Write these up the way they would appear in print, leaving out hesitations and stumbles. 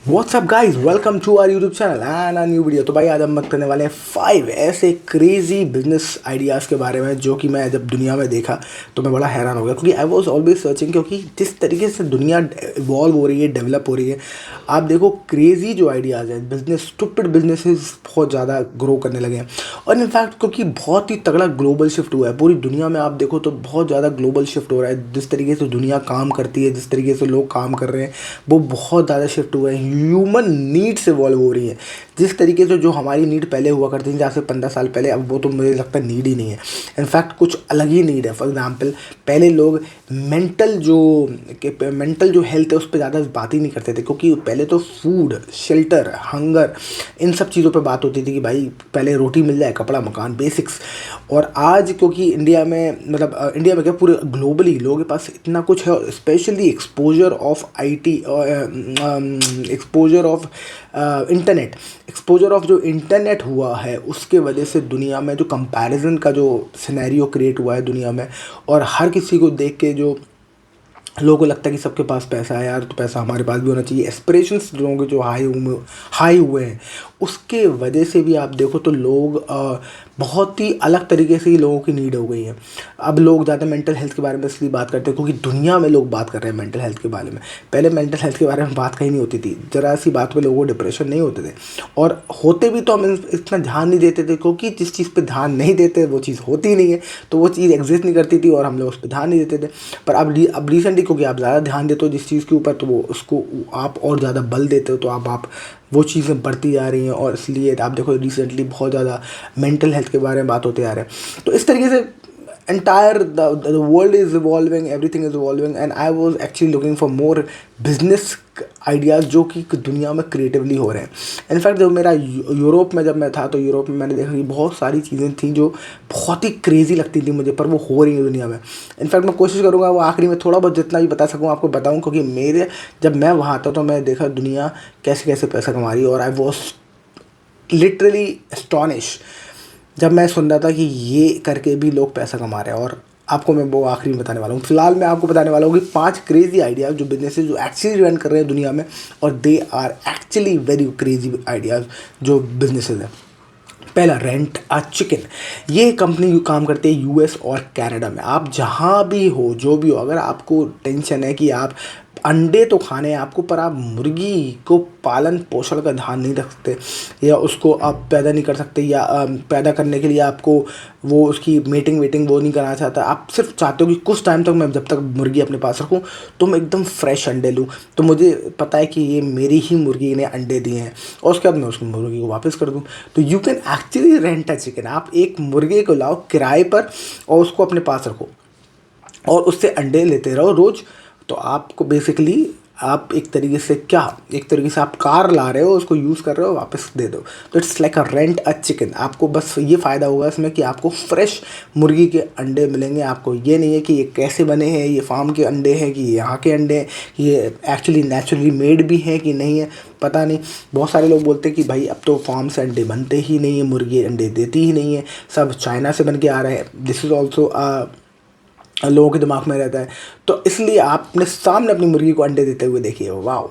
WhatsApp guys, welcome to our YouTube channel and a new video. तो भाई आज हम बात करने वाले हैं 5 ऐसे क्रेजी बिजनेस आइडियाज़ के बारे में जो कि मैं जब दुनिया में देखा तो मैं बड़ा हैरान हो गया, क्योंकि आई वॉज ऑलवेज सर्चिंग। क्योंकि जिस तरीके से दुनिया इवॉल्व हो रही है, डेवलप हो रही है, आप देखो क्रेजी जो आइडियाज़ हैं, बिजनेस स्टूपिड बिजनेसेस बहुत ज़्यादा ग्रो करने लगे हैं। और इनफैक्ट क्योंकि बहुत ही तगड़ा ग्लोबल शिफ्ट हुआ है पूरी दुनिया में, आप देखो तो बहुत ज़्यादा ग्लोबल शिफ्ट हो रहा है। जिस तरीके से दुनिया काम करती है, जिस तरीके से लोग काम कर रहे हैं, वो बहुत ज़्यादा शिफ्ट हुआ है। ह्यूमन नीड्स इवॉल्व हो रही है। जिस तरीके से जो हमारी नीड पहले हुआ करती थी, जहाँ से 15 साल पहले, अब वो तो मुझे लगता है नीड ही नहीं है। इनफैक्ट कुछ अलग ही नीड है। फॉर एग्जांपल, पहले लोग मेंटल जो हेल्थ है उस पर ज़्यादा बात ही नहीं करते थे, क्योंकि पहले तो फूड, शेल्टर, हंगर, इन सब चीज़ों पे बात होती थी कि भाई पहले रोटी मिल जाए, कपड़ा मकान, बेसिक्स। और आज क्योंकि इंडिया में, मतलब इंडिया में क्या, पूरे ग्लोबली लोगों के पास इतना कुछ है, specially exposure of IT, exposure of internet, exposure of जो इंटरनेट हुआ है, उसके वजह से दुनिया में जो कंपैरिजन का जो सिनेरियो क्रिएट हुआ है दुनिया में, और हर किसी को देख के जो लोगों को लगता है कि सबके पास पैसा है यार, तो पैसा हमारे पास भी होना चाहिए। एस्पिरेशंस लोगों के जो हाई हुए हैं, उसके वजह से भी आप देखो तो लोग बहुत ही अलग तरीके से ही लोगों की नीड हो गई है। अब लोग ज़्यादा मेंटल हेल्थ के बारे में इसलिए बात करते हैं क्योंकि दुनिया में लोग बात कर रहे हैं मेंटल हेल्थ के बारे में। पहले मेंटल हेल्थ के बारे में बात कहीं नहीं होती थी, ज़रा सी बात पे लोगों को डिप्रेशन नहीं होते थे, और होते भी तो हम इतना ध्यान नहीं देते थे, क्योंकि जिस चीज़ पे ध्यान नहीं देते वो चीज़ होती नहीं है, तो वो चीज़ एग्जिस्ट नहीं करती थी और हम लोग उस पर ध्यान नहीं देते थे। पर अब रिसेंटली क्योंकि आप ज़्यादा ध्यान देते हो जिस चीज़ के ऊपर, तो वो उसको आप और ज़्यादा बल देते हो, तो आप वो चीज़ें बढ़ती जा रही हैं, और इसलिए आप देखो रिसेंटली बहुत ज़्यादा मेंटल हेल्थ के बारे में बात होते आ रहे हैं। तो इस तरीके से entire the world is evolving, everything is evolving, and I was actually looking for more business ideas जो कि दुनिया में क्रिएटिवली हो रहे हैं। इनफैक्ट जब मेरा यूरोप में जब मैं था, तो यूरोप में मैंने देखा कि बहुत सारी चीज़ें थी जो बहुत ही क्रेजी लगती थी मुझे, पर वो हो रही है दुनिया में। इनफैक्ट मैं कोशिश करूँगा वो आखिरी में थोड़ा बहुत जितना भी बता सकूँ आपको बताऊँ, क्योंकि जब मैं वहाँ था तो मैं देखा दुनिया कैसे कैसे पैसा कमा रही है, और आई वॉज लिटरली एस्टॉनिश जब मैं सुन रहा था कि ये करके भी लोग पैसा कमा रहे हैं। और आपको मैं वो आखिरी में बताने वाला हूँ। फिलहाल मैं आपको बताने वाला हूँ कि 5 क्रेजी आइडियाज़ जो बिजनेसेस जो एक्चुअली रन कर रहे हैं दुनिया में, और they are actually very crazy ideas जो बिजनेसेस हैं। पहला, रेंट अ चिकन। ये कंपनी काम करती है यूएस और कनाडा में। आप जहाँ भी हो, जो भी हो, अगर आपको टेंशन है कि आप अंडे तो खाने हैं आपको, पर आप मुर्गी को पालन पोषण का ध्यान नहीं रख सकते, या उसको आप पैदा नहीं कर सकते, या पैदा करने के लिए आपको वो उसकी मीटिंग वीटिंग वो नहीं करना चाहता, आप सिर्फ चाहते हो कि कुछ टाइम तक मैं जब तक मुर्गी अपने पास रखूँ तो मैं एकदम फ्रेश अंडे लूँ, तो मुझे पता है कि ये मेरी ही मुर्गी ने अंडे दिए हैं, और उसके बाद मैं उसको मुर्गी को वापस कर दूँ। तो you can actually rent a chicken. आप एक मुर्गे को लाओ किराए पर और उसको अपने पास रखो, और उससे अंडे लेते रहो रोज़। तो आपको बेसिकली आप एक तरीके से आप कार ला रहे हो, उसको यूज़ कर रहे हो, वापस दे दो। तो it's like a rent a chicken. आपको बस ये फ़ायदा होगा इसमें कि आपको फ्रेश मुर्गी के अंडे मिलेंगे। आपको ये नहीं है कि ये कैसे बने हैं, ये फार्म के अंडे हैं कि यहाँ के अंडे हैं, ये एक्चुअली नेचुरली मेड भी हैं कि नहीं है, पता नहीं। बहुत सारे लोग बोलते हैं कि भाई अब तो फार्म से अंडे बनते ही नहीं है, मुर्गी अंडे देती ही नहीं है, सब चाइना से बन के आ रहे हैं। दिस इज़ ऑल्सो लोगों के दिमाग में रहता है। तो इसलिए आप अपने सामने अपनी मुर्गी को अंडे देते हुए देखिए, वाह।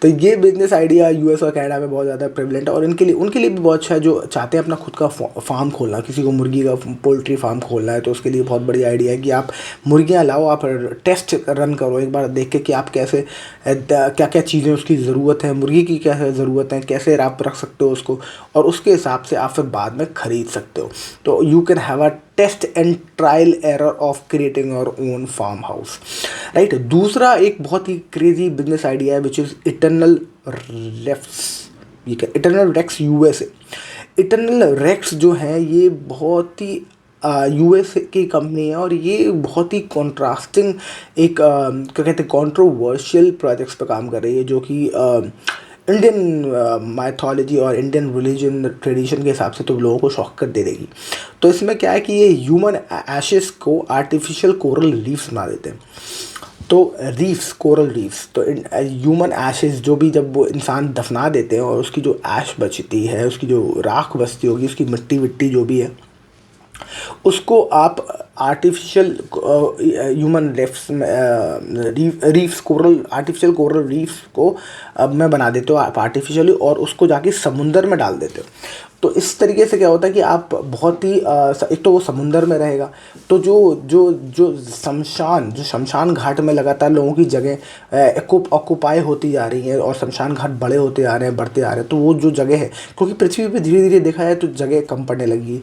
तो ये बिजनेस आइडिया यूएस और कनाडा में बहुत ज़्यादा प्रेवलेंट है, और उनके लिए भी बहुत अच्छा है जो चाहते हैं अपना खुद का फार्म खोलना। किसी को मुर्गी का पोल्ट्री फार्म खोलना है तो उसके लिए बहुत बढ़िया आइडिया है कि आप मुर्गियाँ लाओ, आप टेस्ट रन करो एक बार, देख के कि आप कैसे क्या क्या चीज़ें उसकी ज़रूरत है, मुर्गी की क्या ज़रूरत है, कैसे आप रख सकते हो उसको, और उसके हिसाब से आप फिर बाद में ख़रीद सकते हो। तो you can have a test and trial error of creating your own farm house, right. दूसरा एक बहुत ही क्रेजी बिजनेस आइडिया है विच इज़ इटर्नल रेक्स। ये क्या, Eternal Rex USA. Eternal Rex जो है ये बहुत ही यूएस की कंपनी है, और ये बहुत ही कॉन्ट्रास्टिंग एक क्या कहते हैं कंट्रोवर्शियल प्रोजेक्ट्स पे काम कर रही है, जो कि इंडियन माइथोलॉजी और इंडियन रिलीजन ट्रेडिशन के हिसाब से तो लोगों को शॉक कर दे देगी। तो इसमें क्या है कि ये ह्यूमन एशेस को आर्टिफिशियल कोरल रीफ्स बना देते हैं। तो रीफ्स, कोरल रीफ्स, तो ह्यूमन एशेस जो भी जब वो इंसान दफना देते हैं, और उसकी जो ऐश बचती है, उसकी जो राख बचती होगी, उसकी मिट्टी विट्टी जो भी है, उसको आप artificial human reefs coral artificial coral reefs को अब मैं बना देते हो आप आर्टिफिशियली, और उसको जाके समुंदर में डाल देते हो। तो इस तरीके से क्या होता है कि आप बहुत ही एक तो वो समुंदर में रहेगा, तो जो जो जो शमशान घाट में लगातार लोगों की जगह ऑक्यूपाई होती जा रही है और शमशान घाट बड़े होते आ रहे हैं, बढ़ते आ रहे हैं, तो वो जो जगह है, क्योंकि पृथ्वी पे धीरे धीरे देखा जाए तो जगह कम पड़ने लगी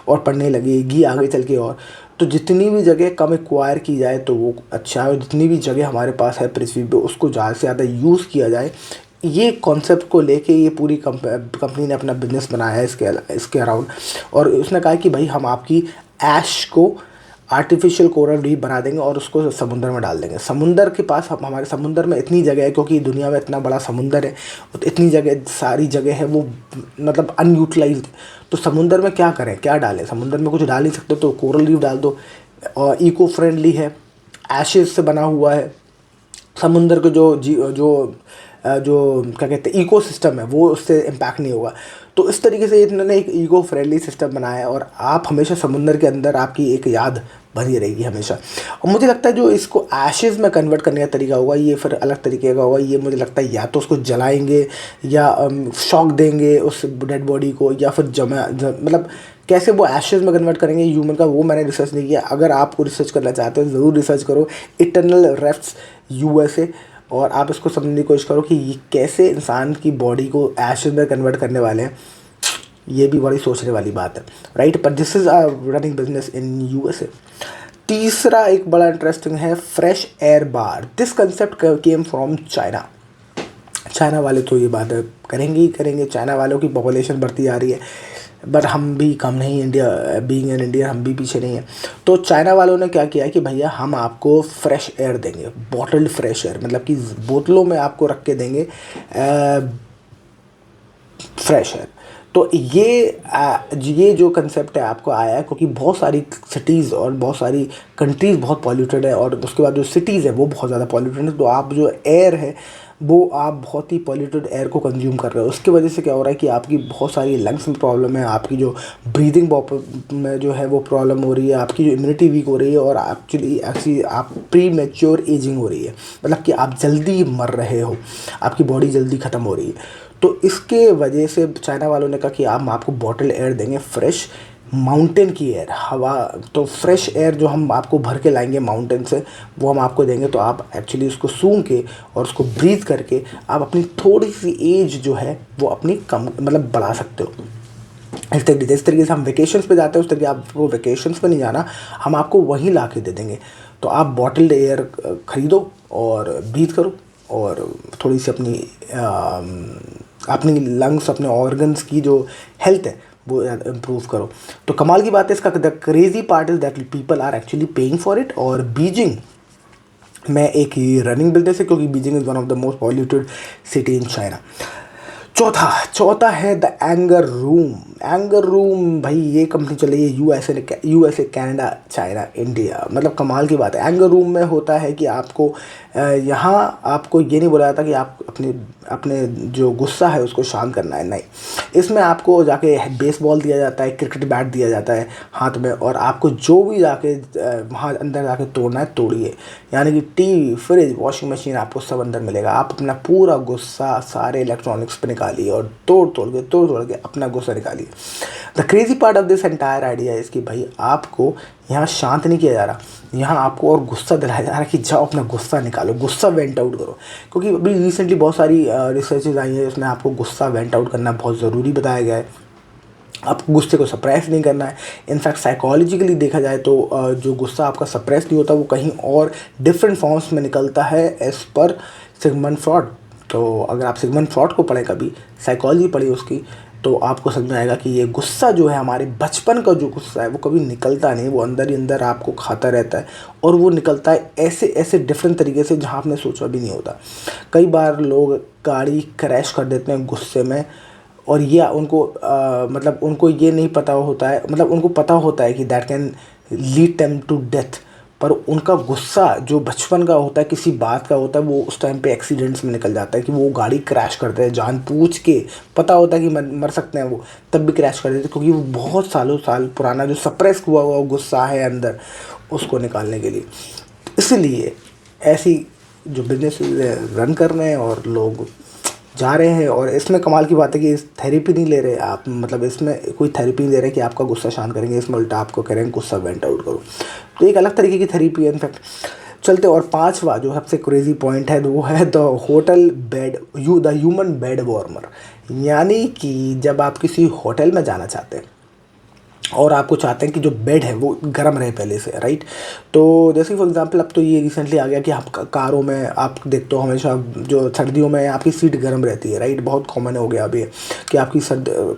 और पड़ने लगेगी आगे चल के। और तो जितनी भी जगह कम एक्वायर की जाए तो वो अच्छा है, और जितनी भी जगह हमारे पास है पृथ्वी पे उसको ज़्यादा से ज़्यादा यूज़ किया जाए, ये कॉन्सेप्ट को लेके ये पूरी कंपनी ने अपना बिजनेस बनाया है इसके अराउंड। और उसने कहा कि भाई हम आपकी ऐश को आर्टिफिशियल कोरल रीफ बना देंगे और उसको समुंदर में डाल देंगे। समुंदर के पास हमारे समुंदर में इतनी जगह है, क्योंकि दुनिया में इतना बड़ा समुंदर है, तो इतनी जगह सारी जगह है वो मतलब अनयूटिलाइज्ड। तो समुंदर में क्या करें, क्या डालें, समुंदर में कुछ डाल नहीं सकते, तो कोरल रीफ डाल दो। और इको फ्रेंडली है, एशेज से बना हुआ है, समुंदर के जो क्या कहते हैं इकोसिस्टम है वो उससे इम्पैक्ट नहीं होगा। तो इस तरीके से इन्होंने एक इको फ्रेंडली सिस्टम बनाया है, और आप हमेशा समुंदर के अंदर आपकी एक याद बनी रहेगी हमेशा। और मुझे लगता है जो इसको एशेज़ में कन्वर्ट करने का तरीका होगा ये फिर अलग तरीके का होगा। ये मुझे लगता है या तो उसको जलाएंगे या शॉक देंगे उस डेड बॉडी को, या फिर मतलब कैसे वो एशेज़ में कन्वर्ट करेंगे ह्यूमन का, वो मैंने रिसर्च नहीं किया। अगर आपको रिसर्च करना चाहते हो ज़रूर रिसर्च करो, इटर्नल रेफ्ट्स USA, और आप इसको समझने की कोशिश करो कि ये कैसे इंसान की बॉडी को एशेज में कन्वर्ट करने वाले हैं। ये भी बड़ी सोचने वाली बात है, राइट। पर this is a running business in USA। तीसरा एक बड़ा इंटरेस्टिंग है fresh air bar. This concept came from China. China वाले तो ये बात करेंगे ही करेंगे, चाइना वालों की पॉपुलेशन बढ़ती जा रही है, बट हम भी कम नहीं, इंडिया बीइंग एन इंडिया हम भी पीछे नहीं हैं। तो चाइना वालों ने क्या किया कि भैया हम आपको फ्रेश एयर देंगे, बॉटल्ड फ्रेश एयर, मतलब कि बोतलों में आपको रख के देंगे फ्रेश एयर। तो ये जो कंसेप्ट है आपको आया है क्योंकि बहुत सारी सिटीज़ और बहुत सारी कंट्रीज़ बहुत पॉल्यूटेड है, और उसके बाद जो सिटीज़ है वो बहुत ज़्यादा पॉल्यूटेड है। तो आप जो एयर है वो आप बहुत ही पॉल्यूटेड एयर को कंज्यूम कर रहे हो, उसकी वजह से क्या हो रहा है कि आपकी बहुत सारी लंग्स में प्रॉब्लम है, आपकी जो ब्रीदिंग में जो है वो प्रॉब्लम हो रही है, आपकी जो इम्यूनिटी वीक हो रही है, और एक्चुअली आप प्री मैच्योर एजिंग हो रही है, मतलब कि आप जल्दी मर रहे हो, आपकी बॉडी जल्दी ख़त्म हो रही है। तो इसके वजह से चाइना वालों ने कहा कि हम आपको बॉटल एयर देंगे, फ्रेश माउंटेन की एयर, हवा। तो फ्रेश एयर जो हम आपको भर के लाएंगे माउंटेन से वो हम आपको देंगे, तो आप एक्चुअली उसको सूंघ के और उसको ब्रीथ करके आप अपनी थोड़ी सी एज जो है वो अपनी कम मतलब बढ़ा सकते हो। इस तरीके से हम वेकेशंस पे जाते हैं उस तरीके आपको वेकेशंस पे नहीं जाना, हम आपको वहीं ला के दे देंगे। तो आप बॉटल्ड एयर खरीदो और ब्रीथ करो, और थोड़ी सी अपनी लंग्स, अपने ऑर्गन्स की जो हेल्थ है वो इम्प्रूव करो। तो कमाल की बात है इसका, the crazy part is that people are actually paying for it. और बीजिंग में एक ही रनिंग बिजनेस है, क्योंकि Beijing is one of the most polluted city in China. चौथा है the anger room. Anger room भाई ये कंपनी चल रही है यूएसए कनाडा चाइना इंडिया, मतलब कमाल की बात है। एंगर रूम में होता है कि आपको यहाँ आपको ये नहीं बोला जाता कि आप अपने जो गुस्सा है उसको शांत करना है, नहीं। इसमें आपको जाके बेसबॉल दिया जाता है, क्रिकेट बैट दिया जाता है हाथ में, और आपको जो भी जाके वहाँ अंदर जाके तोड़ना है तोड़िए। यानी कि टीवी, फ्रिज, वॉशिंग मशीन आपको सब अंदर मिलेगा। आप अपना पूरा गुस्सा सारे इलेक्ट्रॉनिक्स पे निकालिए और तोड़ तोड़ के अपना गुस्सा निकालिए। The crazy part of this entire idea है कि भाई आपको यहाँ शांत नहीं किया जा रहा, यहाँ आपको और गुस्सा दिलाया जा रहा है कि जाओ अपना गुस्सा निकालो, गुस्सा वेंट आउट करो। क्योंकि अभी रिसेंटली बहुत सारी रिसर्चेज आई हैं जिसमें आपको गुस्सा वेंट आउट करना बहुत ज़रूरी बताया गया है। आपको गुस्से को सप्रेस नहीं करना है। इनफैक्ट साइकोलॉजिकली देखा जाए तो जो गुस्सा आपका सप्रेस नहीं होता वो कहीं और डिफरेंट फॉर्म्स में निकलता है एज पर सिगमंड फ्रॉड। तो अगर आप सिगमंड फ्रॉड को पढ़ें, कभी साइकोलॉजी पढ़ी उसकी, तो आपको समझ में आएगा कि ये गुस्सा जो है हमारे बचपन का जो गुस्सा है वो कभी निकलता नहीं, वो अंदर ही अंदर आपको खाता रहता है, और वो निकलता है ऐसे डिफरेंट तरीके से जहाँ आपने सोचा भी नहीं होता। कई बार लोग गाड़ी क्रैश कर देते हैं गुस्से में, और ये उनको मतलब उनको ये नहीं पता होता है, मतलब उनको पता होता है कि that can lead them to death, पर उनका गुस्सा जो बचपन का होता है, किसी बात का होता है, वो उस टाइम पे एक्सीडेंट्स में निकल जाता है कि वो गाड़ी क्रैश करते हैं जानबूझ के, पता होता है कि मर सकते हैं वो, तब भी क्रैश कर देते हैं, क्योंकि वो बहुत सालों साल पुराना जो सप्रेस हुआ हुआ गुस्सा है अंदर, उसको निकालने के लिए। इसलिए ऐसी जो बिजनेस रन कर रहे हैं और लोग जा रहे हैं, और इसमें कमाल की बात है कि इस थेरेपी नहीं ले रहे आप, मतलब इसमें कोई थेरेपी नहीं ले रहे कि आपका गुस्सा शांत करेंगे, इसमें उल्टा आपको कह रहे हैं गुस्सा वेंट आउट करो। तो एक अलग तरीके की थेरेपी है इनफैक्ट। चलते, और पांचवा जो सबसे क्रेजी पॉइंट है वो है the hotel bed the human bed warmer. यानी कि जब आप किसी होटल में जाना चाहते हैं और आपको चाहते हैं कि जो बेड है वो गर्म रहे पहले से, राइट। तो जैसे फॉर एग्जांपल अब तो ये रिसेंटली आ गया कि आप कारों में आप देखते हो हमेशा जो सर्दियों में आपकी सीट गर्म रहती है, राइट। बहुत कॉमन हो गया अभी कि आपकी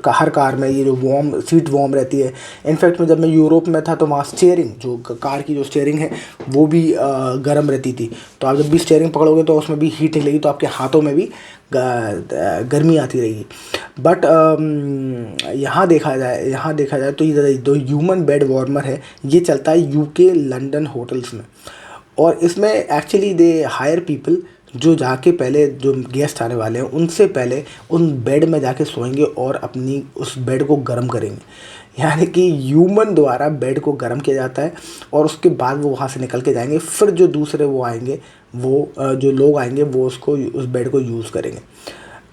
हर कार में ये जो सीट वार्म रहती है। इनफैक्ट में जब मैं यूरोप में था तो वहाँ स्टीयरिंग, जो कार की जो स्टीयरिंग है वो भी गर्म रहती थी। तो आप जब भी स्टीयरिंग पकड़ोगे तो उसमें भी हीट निकलेगी, तो आपके हाथों में भी गर्मी आती रहेगी। बट यहाँ देखा जाए तो ये जो ह्यूमन बेड वार्मर है ये चलता है यूके लंदन होटल्स में। और इसमें एक्चुअली दे हायर पीपल जो जाके पहले जो गेस्ट आने वाले हैं उनसे पहले उन बेड में जाके सोएंगे और अपनी उस बेड को गर्म करेंगे। यानी कि ह्यूमन द्वारा बेड को गर्म किया जाता है और उसके बाद वो वहाँ से निकल के जाएंगे, फिर जो दूसरे वो आएंगे, वो जो लोग आएंगे वो उसको उस बेड को यूज़ करेंगे।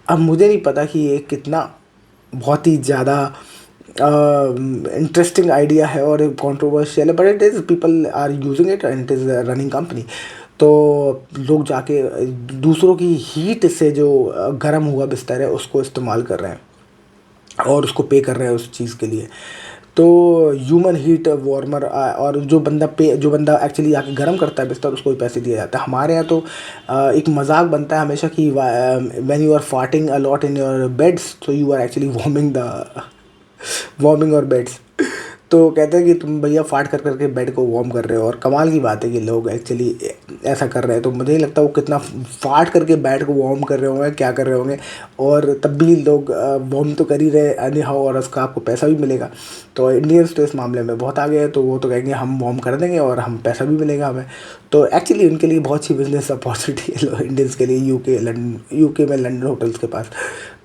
अब मुझे नहीं पता कि ये कितना बहुत ही ज़्यादा इंटरेस्टिंग आइडिया है और कंट्रोवर्शियल है, but it is people are using it and it is running company. तो लोग जाके दूसरों की हीट से जो गर्म हुआ बिस्तर है उसको इस्तेमाल कर रहे हैं और उसको पे कर रहे हैं उस चीज़ के लिए। तो ह्यूमन हीट वार्मर, और जो बंदा एक्चुअली आके गर्म करता है बिस्तर उसको भी पैसे दिए जाते हैं। हमारे यहाँ तो एक मजाक बनता है हमेशा कि when you are farting a lot in your beds तो you are actually warming our beds. तो कहते हैं कि तुम भैया फाट कर करके बेड को वार्म कर रहे हो। और कमाल की बात है कि लोग एक्चुअली ऐसा कर रहे हैं। तो मुझे नहीं लगता वो कितना फाट करके बेड को वार्म कर रहे होंगे, क्या कर रहे होंगे, और तब भी लोग वार्म तो कर ही रहे एनी हाउ, और उसका आपको पैसा भी मिलेगा। तो इंडियंस तो इस मामले में बहुत आगे है, तो वो तो कहेंगे हम वार्म कर देंगे और हम पैसा भी मिलेगा हमें। तो एक्चुअली उनके लिए बहुत अच्छी बिजनेस अपॉर्चुनिटी है इंडियंस के लिए, यूके में लंदन होटल्स के पास।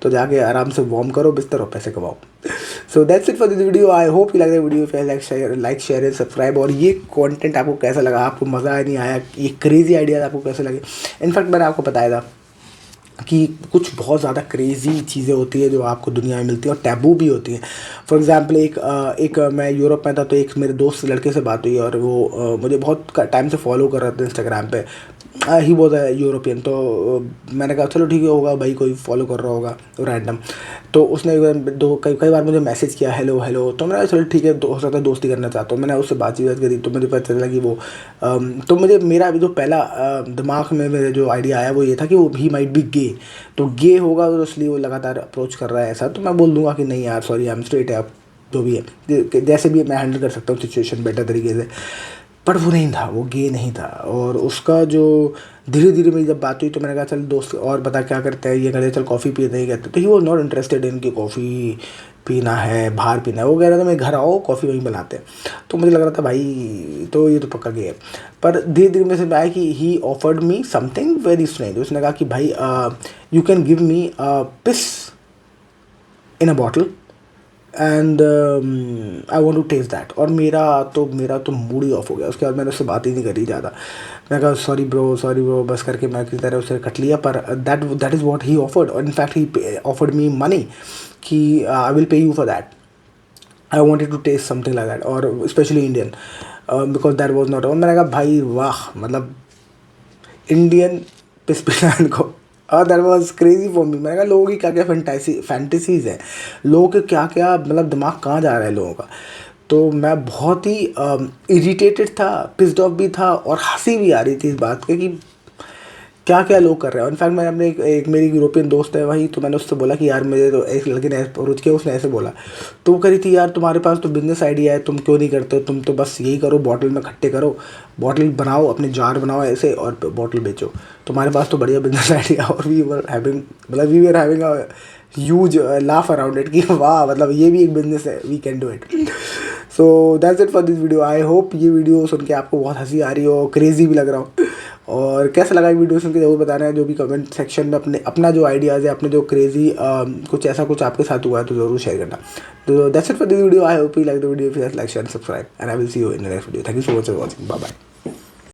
तो जाके आराम से वार्म करो बिस्तर और पैसे कमाओ। सो that's it for this video. I hope you like the video. If you like share and subscribe. और ये कंटेंट आपको कैसा लगा, आपको मज़ा आया नहीं आया, ये क्रेजी आइडियाज़ आपको कैसे लगे। इनफैक्ट मैंने आपको बताया था कि कुछ बहुत ज़्यादा क्रेजी चीज़ें होती है जो आपको दुनिया में मिलती है और टैबू भी होती हैं। फॉर एग्जांपल एक मैं यूरोप में था तो एक मेरे दोस्त लड़के से बात हुई और वो मुझे बहुत टाइम से फॉलो कर रहा था इंस्टाग्राम पे। He was a European. तो मैंने कहा चलो ठीक है, होगा भाई कोई फॉलो कर रहा होगा रैंडम। तो उसने कई बार मुझे मैसेज किया हेलो हेलो। तो मैंने कहा चलो ठीक है, हो सकता है दोस्ती करना चाहता हूँ। मैंने उससे बातचीत करी तो मुझे पता चला कि वो तो मुझे मेरा अभी जो पहला दिमाग में मेरे जो आइडिया आया वो ये था कि वो ही माइट बी गे। तो गे होगा तो इसलिए वो लगातार अप्रोच कर रहा है ऐसा। तो मैं बोल दूंगा कि नहीं यार सॉरी, आई एम स्ट्रेट है, आप जो भी है जैसे भी मैं हैंडल कर सकता हूँ सिचुएशन बेटर तरीके से। पर वो नहीं था, वो गे नहीं था। और उसका जो धीरे धीरे मेरी जब बात हुई तो मैंने कहा चल दोस्त और बता क्या करते हैं, ये कहते चल कॉफ़ी पीते ही कहते। तो he was not interested in कि कॉफ़ी पीना है, बाहर पीना है। वो कह रहा था मैं घर आओ कॉफ़ी वहीं बनाते हैं। तो मुझे लग रहा था भाई तो ये तो पक्का गे है। पर धीरे धीरे मेरे से आया कि he offered me something very strange. उसने कहा कि भाई you can give me piss in a bottle and I want to test that. और मेरा तो मूड ही ऑफ हो गया। उसके बाद मैंने उससे बात ही नहीं करी ज़्यादा। मैं कहा सॉरी ब्रो बस करके मैं किसी तरह उसे कट लिया। पर that is what he offered. और in fact he offered me money कि I will pay you for that. I wanted to taste something like that, और specially Indian because that was not. और मैंने कहा भाई वाह, मतलब इंडियन पिस पिलान को। और that was crazy for me. मैंने कहा लोगों की क्या क्या फैंटेसीज हैं, लोगों के क्या क्या मतलब दिमाग कहाँ जा रहा है लोगों का। तो मैं बहुत ही इरिटेटेड था, पिस्ड ऑफ भी था और हंसी भी आ रही थी इस बात पे कि क्या क्या लोग कर रहे हैं। इनफैक्ट मैंने अपने एक मेरी यूरोपियन दोस्त है वही, तो मैंने उससे बोला कि यार मुझे तो एक लड़के ने अप्रोच किया, उसने ऐसे बोला। तो वो करी थी यार तुम्हारे पास तो बिजनेस आइडिया है, तुम क्यों नहीं करते हो, तुम तो बस यही करो बॉटल में इकट्ठे करो, बॉटल बनाओ अपने जार बनाओ ऐसे और बॉटल बेचो, तुम्हारे पास तो बढ़िया बिजनेस आइडिया। और we were having a huge laugh around it कि वाह मतलब ये भी एक बिजनेस है, we can do it. So that's it for this video. I hope ये वीडियो सुन के आपको बहुत हंसी आ रही हो, क्रेजी भी लग रहा हो, और कैसा लगा ये वीडियो सुन के ज़रूर बताना है। जो भी कमेंट सेक्शन में अपना जो आइडियाज़ है, अपने जो क्रेजी कुछ ऐसा कुछ आपके साथ हुआ है तो ज़रूर शेयर करना। तो that's it for this video. I hope you like the video. Like share subscribe and I will see you in the next video. Thank you so much for watching. Bye bye.